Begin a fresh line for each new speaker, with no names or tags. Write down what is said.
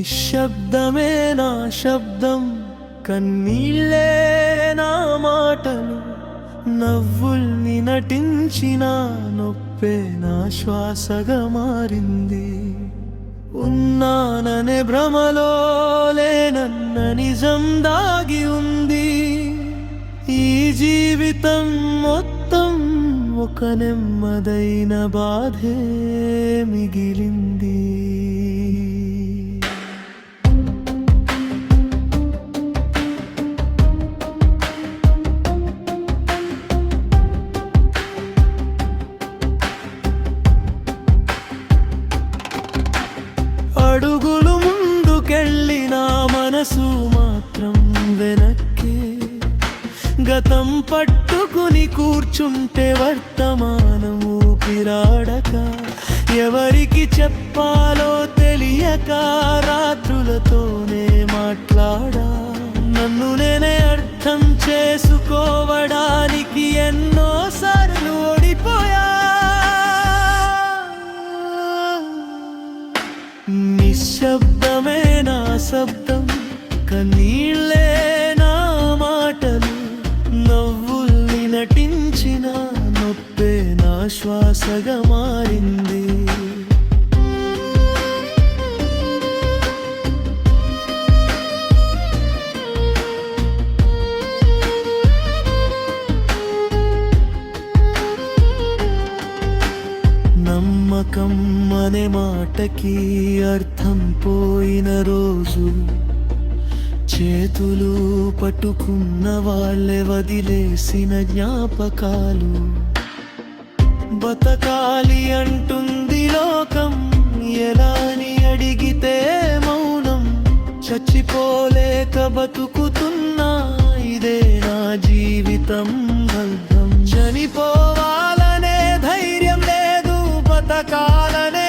నిశ్శబ్దమే నా శబ్దం, కన్నీళ్ళే నా మాటలు, నవ్వుల్ని నటించిన నొప్పే నా శ్వాసగా మారింది. ఉన్నాననే భ్రమలో లేనన్న నిజం దాగి ఉంది. ఈ జీవితం మొత్తం ఒక నెమ్మదైన బాధే మిగిలింది. అడుగులు ముందుకెళ్ళిన మనసు మాత్రం వెనక్కే, గతం పట్టుకుని కూర్చుంటే వర్తమానం ఊపిరాడక, ఎవరికి చెప్పాలో తెలియక రాత్రులతోనే మాట్లాడా. నన్ను నేనే అర్థం చేసుకోవడానికి ఎన్నోసార్లు ఓడిపోయా. నిశ్శబ్దమే నా శబ్దం, కన్నీళ్ళే నా మాటలు, నవ్వుల్ని నటించిన నొప్పే నా శ్వాసగా మారింది. నమ్మకం అనే మాటకి అర్థం పోయిన రోజు, చేతులు పట్టుకున్న వాళ్ళే వదిలేసిన జ్ఞాపకాలు. బతకాలి అంటుంది లోకం, ఎలా అని అడిగితే మౌనం. చచ్చిపోలేక బతుకుతున్నా, ఇదే నా జీవితం అర్థం. చనిపోవాలనే ధైర్యం లేదు, బతకాలనే